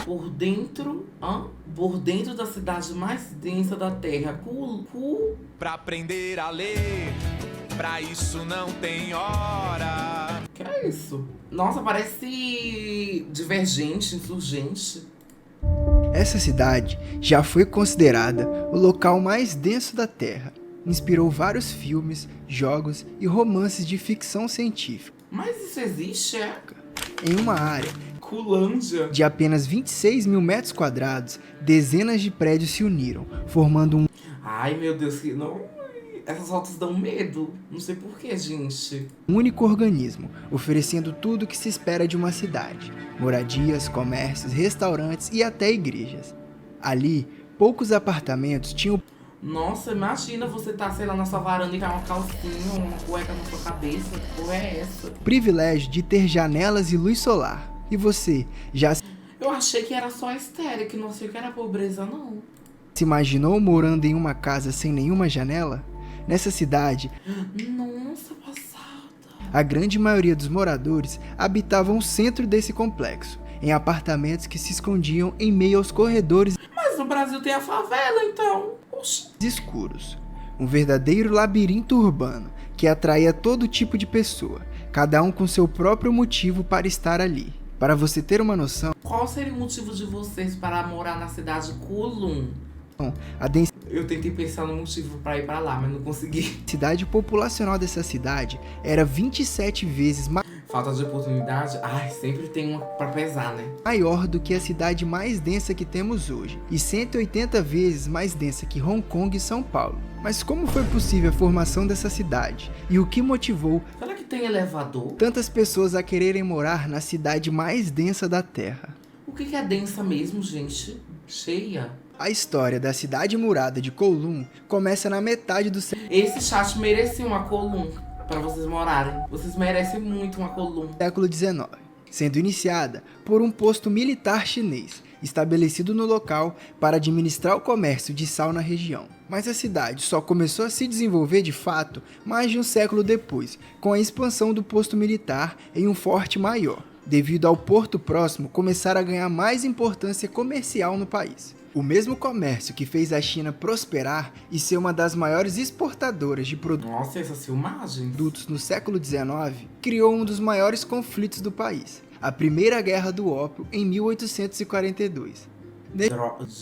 Por dentro da cidade mais densa da Terra. Pra aprender a ler, pra isso não tem hora. Que é isso? Nossa, parece Divergente, Insurgente. Essa cidade já foi considerada o local mais denso da Terra. Inspirou vários filmes, jogos e romances de ficção científica. Mas isso existe, é? Em uma área Culândia. de apenas 26 mil metros quadrados, dezenas de prédios se uniram, formando um Ai, meu Deus, que não. Essas fotos dão medo. Não sei porquê, gente. único organismo, oferecendo tudo o que se espera de uma cidade: moradias, comércios, restaurantes e até igrejas. Ali, poucos apartamentos tinham Nossa, imagina você tá, sei lá, na sua varanda e cair uma calcinha, uma cueca na sua cabeça. Que porra é essa? o privilégio de ter janelas e luz solar. E você, já Eu achei que era só estéreo, que não achei que era pobreza, não. se imaginou morando em uma casa sem nenhuma janela? Nessa cidade, Nossa, passada. a grande maioria dos moradores habitavam o centro desse complexo, em apartamentos que se escondiam em meio aos corredores Mas no Brasil tem a favela, então. Oxi. escuros. Um verdadeiro labirinto urbano que atraía todo tipo de pessoa, cada um com seu próprio motivo para estar ali. Para você ter uma noção, Qual seria o motivo de vocês para morar na cidade de Kulum? a Eu tentei pensar no motivo para ir para lá, mas não consegui. densidade populacional dessa cidade era 27 vezes Falta de oportunidade? Ai, sempre tem uma para pesar, né? maior do que a cidade mais densa que temos hoje, e 180 vezes mais densa que Hong Kong e São Paulo. Mas como foi possível a formação dessa cidade? E o que motivou Será que tem elevador? tantas pessoas a quererem morar na cidade mais densa da Terra? O que é densa mesmo, gente? Cheia? A história da cidade murada de Kowloon começa na metade do Esse chat merecia uma Kulum para vocês morarem. Vocês merecem muito uma Kulum. século XIX, sendo iniciada por um posto militar chinês, estabelecido no local para administrar o comércio de sal na região. Mas a cidade só começou a se desenvolver de fato mais de um século depois, com a expansão do posto militar em um forte maior, devido ao porto próximo começar a ganhar mais importância comercial no país. O mesmo comércio que fez a China prosperar e ser uma das maiores exportadoras de Nossa, essas filmagens. produtos no século XIX, criou um dos maiores conflitos do país, a Primeira Guerra do Ópio em 1842. De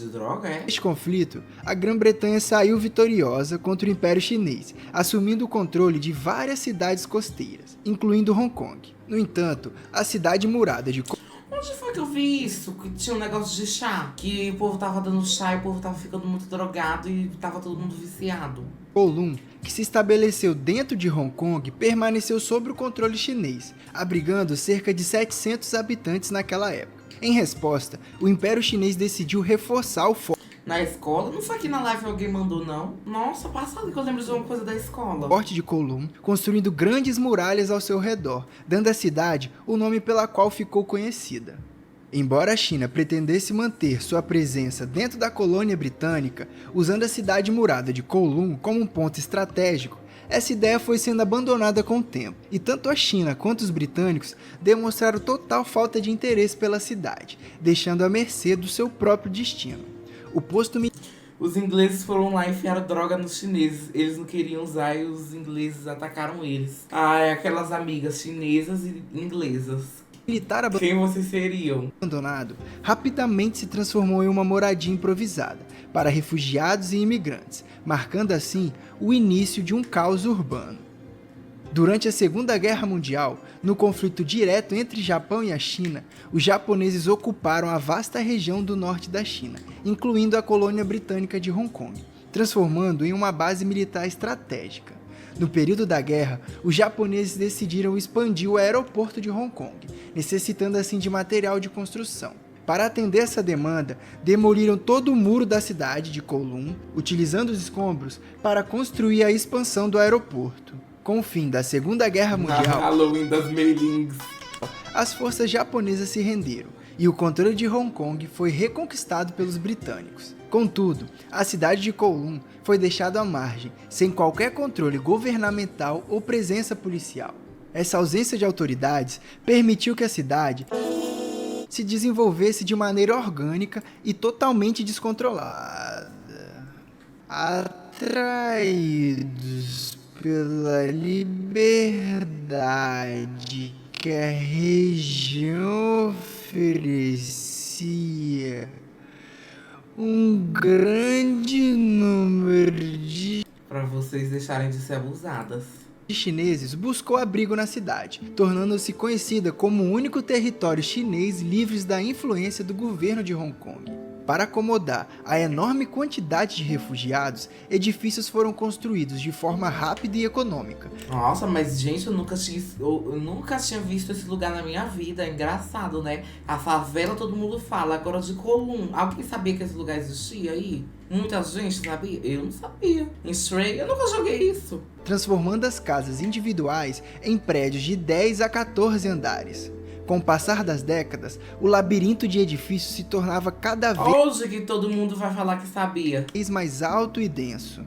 droga, é? Neste conflito, a Grã-Bretanha saiu vitoriosa contra o Império Chinês, assumindo o controle de várias cidades costeiras, incluindo Hong Kong. No entanto, a cidade murada de Onde foi que eu vi isso? Que tinha um negócio de chá. Que o povo tava dando chá e o povo tava ficando muito drogado e tava todo mundo viciado. Kowloon, que se estabeleceu dentro de Hong Kong, permaneceu sob o controle chinês, abrigando cerca de 700 habitantes naquela época. Em resposta, o Império Chinês decidiu reforçar o Na escola? Não foi aqui na live que alguém mandou, não? Nossa, passado que eu lembro de uma coisa da escola. forte de Kowloon, construindo grandes muralhas ao seu redor, dando à cidade o nome pela qual ficou conhecida. Embora a China pretendesse manter sua presença dentro da colônia britânica, usando a cidade murada de Kowloon como um ponto estratégico, essa ideia foi sendo abandonada com o tempo, e tanto a China quanto os britânicos demonstraram total falta de interesse pela cidade, deixando à mercê do seu próprio destino. O posto Os ingleses foram lá e enfiaram droga nos chineses. Eles não queriam usar e os ingleses atacaram eles. Ai, aquelas amigas chinesas e inglesas. militar Quem vocês seriam? abandonado rapidamente se transformou em uma moradia improvisada para refugiados e imigrantes, marcando assim o início de um caos urbano. Durante a Segunda Guerra Mundial, no conflito direto entre Japão e a China, os japoneses ocuparam a vasta região do norte da China, incluindo a colônia britânica de Hong Kong, transformando em uma base militar estratégica. No período da guerra, os japoneses decidiram expandir o aeroporto de Hong Kong, necessitando assim de material de construção. Para atender essa demanda, demoliram todo o muro da cidade de Kowloon, utilizando os escombros para construir a expansão do aeroporto. Com o fim da Segunda Guerra Mundial, Halloween das Meilings. as forças japonesas se renderam e o controle de Hong Kong foi reconquistado pelos britânicos. Contudo, a cidade de Kowloon foi deixada à margem, sem qualquer controle governamental ou presença policial. Essa ausência de autoridades permitiu que a cidade se desenvolvesse de maneira orgânica e totalmente descontrolada. Atraídos pela liberdade que a região oferecia, um grande número de Pra vocês deixarem de ser abusadas. chineses buscou abrigo na cidade, tornando-se conhecida como o único território chinês livre da influência do governo de Hong Kong. Para acomodar a enorme quantidade de refugiados, edifícios foram construídos de forma rápida e econômica. Nossa, mas gente, eu nunca tinha visto esse lugar na minha vida. É engraçado, né? A favela todo mundo fala, agora de Kowloon. Alguém sabia que esse lugar existia aí? Muita gente sabia? Eu não sabia. Em Stray, eu nunca joguei isso. Transformando as casas individuais em prédios de 10 a 14 andares. Com o passar das décadas, o labirinto de edifícios se tornava cada Hoje que todo mundo vai falar que sabia. vez mais alto e denso.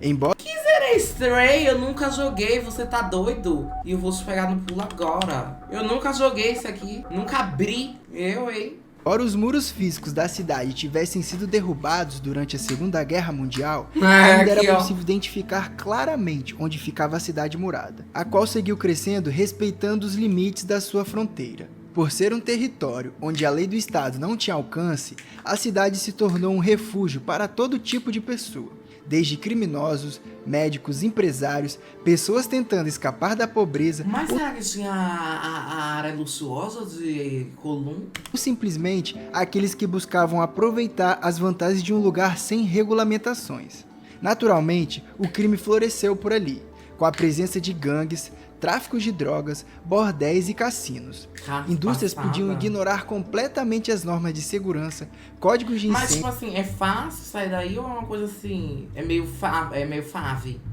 Embora Era Stray, eu nunca joguei, você tá doido? E eu vou te pegar no pulo agora. Eu nunca joguei isso aqui, nunca abri. hein? os muros físicos da cidade tivessem sido derrubados durante a Segunda Guerra Mundial, É, ainda aqui, era ó. possível identificar claramente onde ficava a cidade murada, a qual seguiu crescendo respeitando os limites da sua fronteira. Por ser um território onde a lei do Estado não tinha alcance, a cidade se tornou um refúgio para todo tipo de pessoa, desde criminosos, médicos, empresários, pessoas tentando escapar da pobreza Mas será que tinha a área luxuosa de Kowloon? ou simplesmente aqueles que buscavam aproveitar as vantagens de um lugar sem regulamentações. Naturalmente, o crime floresceu por ali, com a presença de gangues, tráficos de drogas, bordéis e cassinos. Indústrias podiam ignorar completamente as normas de segurança, códigos de Mas, incêndio tipo assim, é fácil sair daí ou é uma coisa assim? É meio fave,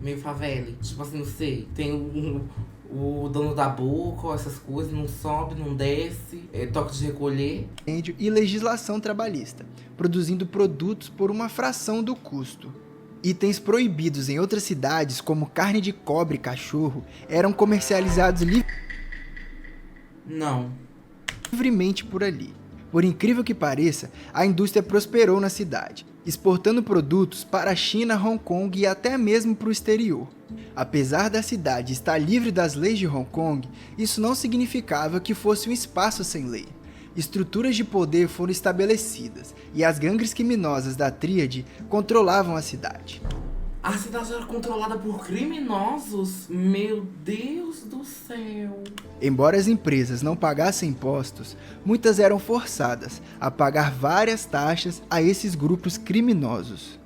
meio favela. Tipo assim, não sei. Tem o dono da boca, essas coisas, não sobe, não desce, toque de recolher. e legislação trabalhista, produzindo produtos por uma fração do custo. Itens proibidos em outras cidades, como carne de cobre e cachorro, eram comercializados Não. livremente por ali. Por incrível que pareça, a indústria prosperou na cidade, exportando produtos para a China, Hong Kong e até mesmo para o exterior. Apesar da cidade estar livre das leis de Hong Kong, isso não significava que fosse um espaço sem lei. Estruturas de poder foram estabelecidas e as gangues criminosas da Tríade controlavam a cidade. A cidade era controlada por criminosos? Meu Deus do céu. Embora as empresas não pagassem impostos, muitas eram forçadas a pagar várias taxas a esses grupos criminosos.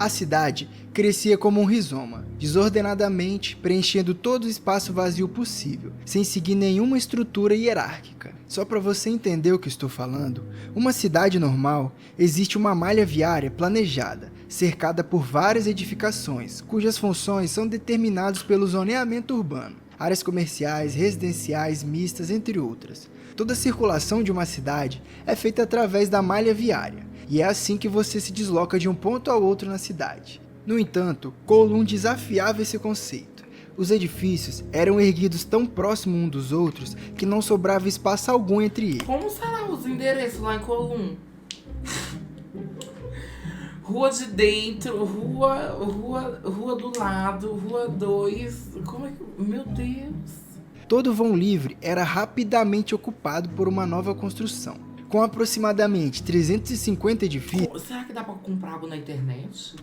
A cidade crescia como um rizoma, desordenadamente, preenchendo todo o espaço vazio possível, sem seguir nenhuma estrutura hierárquica. Só para você entender o que estou falando, uma cidade normal existe uma malha viária planejada, cercada por várias edificações, cujas funções são determinadas pelo zoneamento urbano, áreas comerciais, residenciais, mistas, entre outras. Toda a circulação de uma cidade é feita através da malha viária, e é assim que você se desloca de um ponto ao outro na cidade. No entanto, Kowloon desafiava esse conceito. Os edifícios eram erguidos tão próximos uns dos outros que não sobrava espaço algum entre eles. Como será os endereços lá em Kowloon? Rua de dentro, rua do lado, rua 2. Como é que. Meu Deus. Todo vão livre era rapidamente ocupado por uma nova construção. Com aproximadamente 350 edifícios, Será que dá pra comprar algo na internet?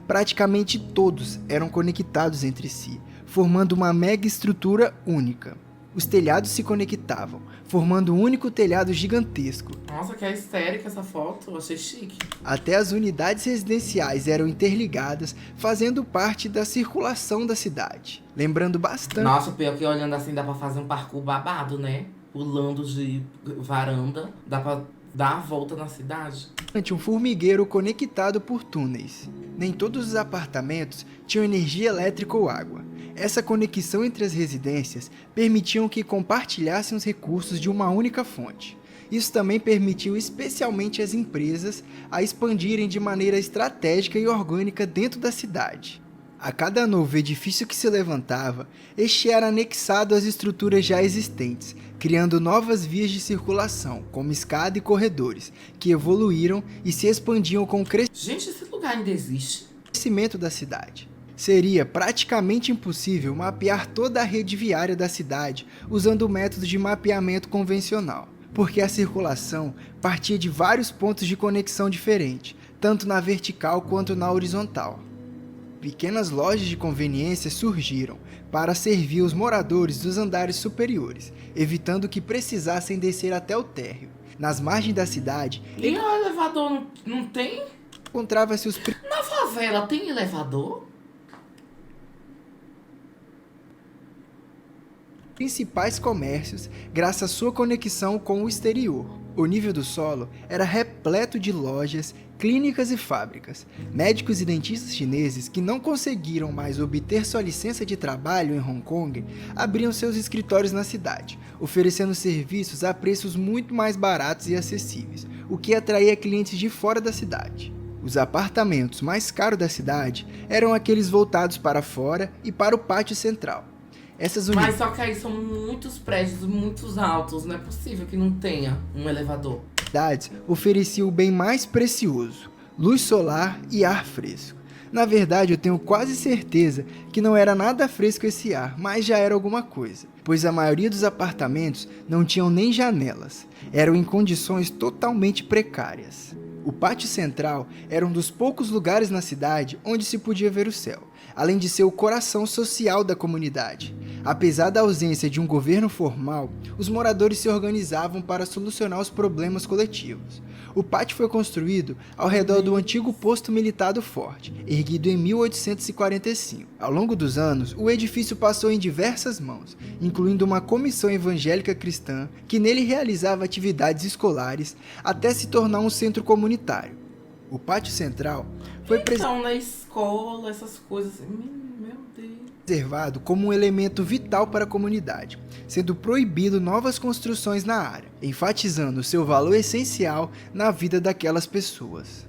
praticamente todos eram conectados entre si, formando uma mega estrutura única. Os telhados se conectavam, formando um único telhado gigantesco. Nossa, que histérica essa foto. Eu achei chique. Até as unidades residenciais eram interligadas, fazendo parte da circulação da cidade. Lembrando bastante Nossa, pior que olhando assim dá pra fazer um parkour babado, né? Pulando de varanda. Dá pra dar a volta na cidade. um formigueiro conectado por túneis. Nem todos os apartamentos tinham energia elétrica ou água. Essa conexão entre as residências permitiam que compartilhassem os recursos de uma única fonte. Isso também permitiu especialmente às empresas a expandirem de maneira estratégica e orgânica dentro da cidade. A cada novo edifício que se levantava, este era anexado às estruturas já existentes, criando novas vias de circulação, como escada e corredores, que evoluíram e se expandiam com o Gente, esse lugar ainda existe? crescimento da cidade. Seria praticamente impossível mapear toda a rede viária da cidade usando o método de mapeamento convencional, porque a circulação partia de vários pontos de conexão diferentes, tanto na vertical quanto na horizontal. Pequenas lojas de conveniência surgiram para servir os moradores dos andares superiores, evitando que precisassem descer até o térreo. Nas margens da cidade, E o elevador não tem? encontrava-se os Na favela tem elevador? principais comércios graças à sua conexão com o exterior. O nível do solo era repleto de lojas, clínicas e fábricas. Médicos e dentistas chineses que não conseguiram mais obter sua licença de trabalho em Hong Kong abriam seus escritórios na cidade, oferecendo serviços a preços muito mais baratos e acessíveis, o que atraía clientes de fora da cidade. Os apartamentos mais caros da cidade eram aqueles voltados para fora e para o pátio central. Essas Mas só que aí são muitos prédios, muitos altos. Não é possível que não tenha um elevador. unidades ofereciam o bem mais precioso, luz solar e ar fresco. Na verdade, eu tenho quase certeza que não era nada fresco esse ar, mas já era alguma coisa, pois a maioria dos apartamentos não tinham nem janelas, eram em condições totalmente precárias. O pátio central era um dos poucos lugares na cidade onde se podia ver o céu, além de ser o coração social da comunidade. Apesar da ausência de um governo formal, os moradores se organizavam para solucionar os problemas coletivos. O pátio foi construído ao redor do antigo posto militar do forte, erguido em 1845. Ao longo dos anos, o edifício passou em diversas mãos, incluindo uma comissão evangélica cristã que nele realizava atividades escolares até se tornar um centro comunitário. O pátio central foi Então, na escola, essas coisas. Meu Deus. preservado como um elemento vital para a comunidade, sendo proibido novas construções na área, enfatizando seu valor essencial na vida daquelas pessoas.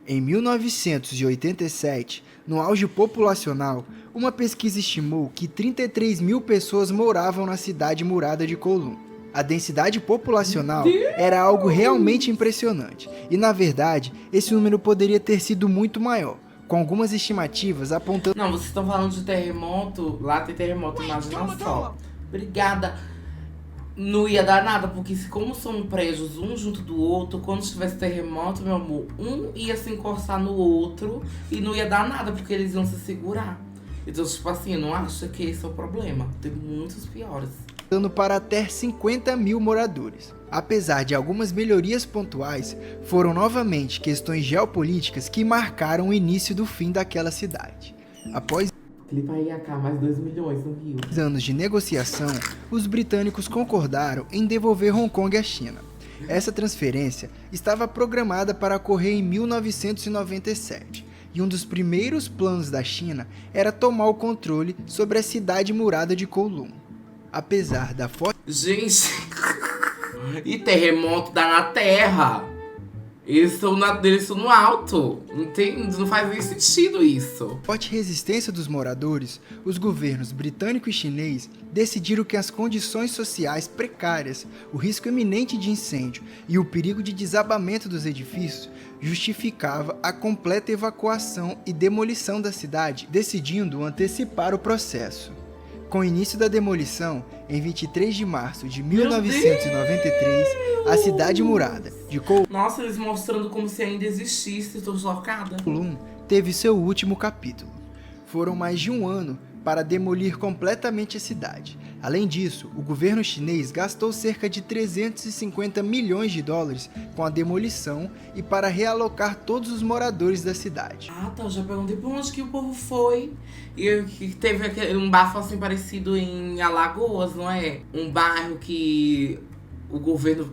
Em 1987, no auge populacional, uma pesquisa estimou que 33 mil pessoas moravam na cidade murada de Kowloon. A densidade populacional era algo realmente impressionante, e na verdade, esse número poderia ter sido muito maior, com algumas estimativas apontando... Não, vocês estão falando de terremoto. Lá tem terremoto, imagina só. Obrigada. Não ia dar nada, porque como são prédios um junto do outro, quando tivesse terremoto, meu amor, um ia se encostar no outro e não ia dar nada, porque eles iam se segurar. Então, tipo assim, eu não acho que esse é o problema. Tem muitos piores. Para até 50 mil moradores. Apesar de algumas melhorias pontuais, foram novamente questões geopolíticas que marcaram o início do fim daquela cidade. Após Clipa aí cá, mais 2 milhões no Rio. anos de negociação, os britânicos concordaram em devolver Hong Kong à China. Essa transferência estava programada para ocorrer em 1997, e um dos primeiros planos da China era tomar o controle sobre a cidade murada de Kowloon. Apesar da forte Gente, e terremoto dá na terra. Eles estão no alto. Não faz nem sentido isso. resistência dos moradores, os governos britânico e chinês decidiram que as condições sociais precárias, o risco iminente de incêndio e o perigo de desabamento dos edifícios justificava a completa evacuação e demolição da cidade, decidindo antecipar o processo. Com o início da demolição, em 23 de março de 1993, a cidade murada de Nossa, eles mostrando como se ainda existisse. Tô chocada. Kowloon teve seu último capítulo. Foram mais de um ano para demolir completamente a cidade. Além disso, o governo chinês gastou cerca de 350 milhões de dólares com a demolição e para realocar todos os moradores da cidade. Ah, tá. Eu já perguntei pra onde que o povo foi. E que teve um bafo assim parecido em Alagoas, não é? Um bairro que o governo...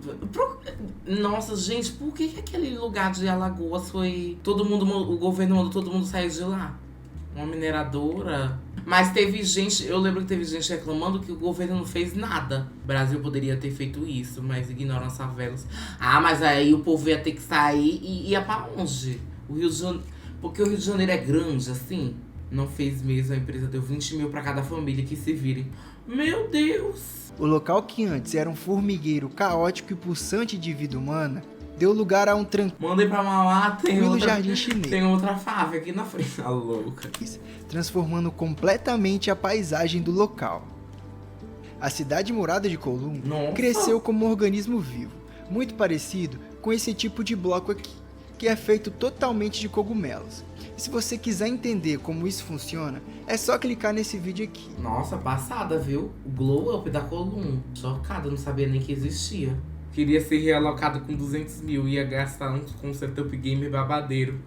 Nossa, gente, por que aquele lugar de Alagoas foi... O governo mandou todo mundo sair de lá? Uma mineradora... Mas teve gente, eu lembro que teve gente reclamando que o governo não fez nada. O Brasil poderia ter feito isso, mas ignoram as favelas. Ah, mas aí o povo ia ter que sair e ia pra onde? O Rio de Janeiro. Porque o Rio de Janeiro é grande, assim. Não fez mesmo, a empresa deu 20 mil pra cada família que se virem. Meu Deus! O local que antes era um formigueiro caótico e pulsante de vida humana, deu lugar a um Mandei pra Mauá, tem tranquilo outra, jardim chinês, tem outra fábrica aqui na frente. A louca. transformando completamente a paisagem do local. A cidade murada de Kowloon Nossa. cresceu como um organismo vivo, muito parecido com esse tipo de bloco aqui, que é feito totalmente de cogumelos. E se você quiser entender como isso funciona, é só clicar nesse vídeo aqui. Nossa, passada, viu? O Glow Up da Kowloon. Chocada, não sabia nem que existia. Queria ser realocado com 200 mil, ia gastar com um setup gamer babadeiro.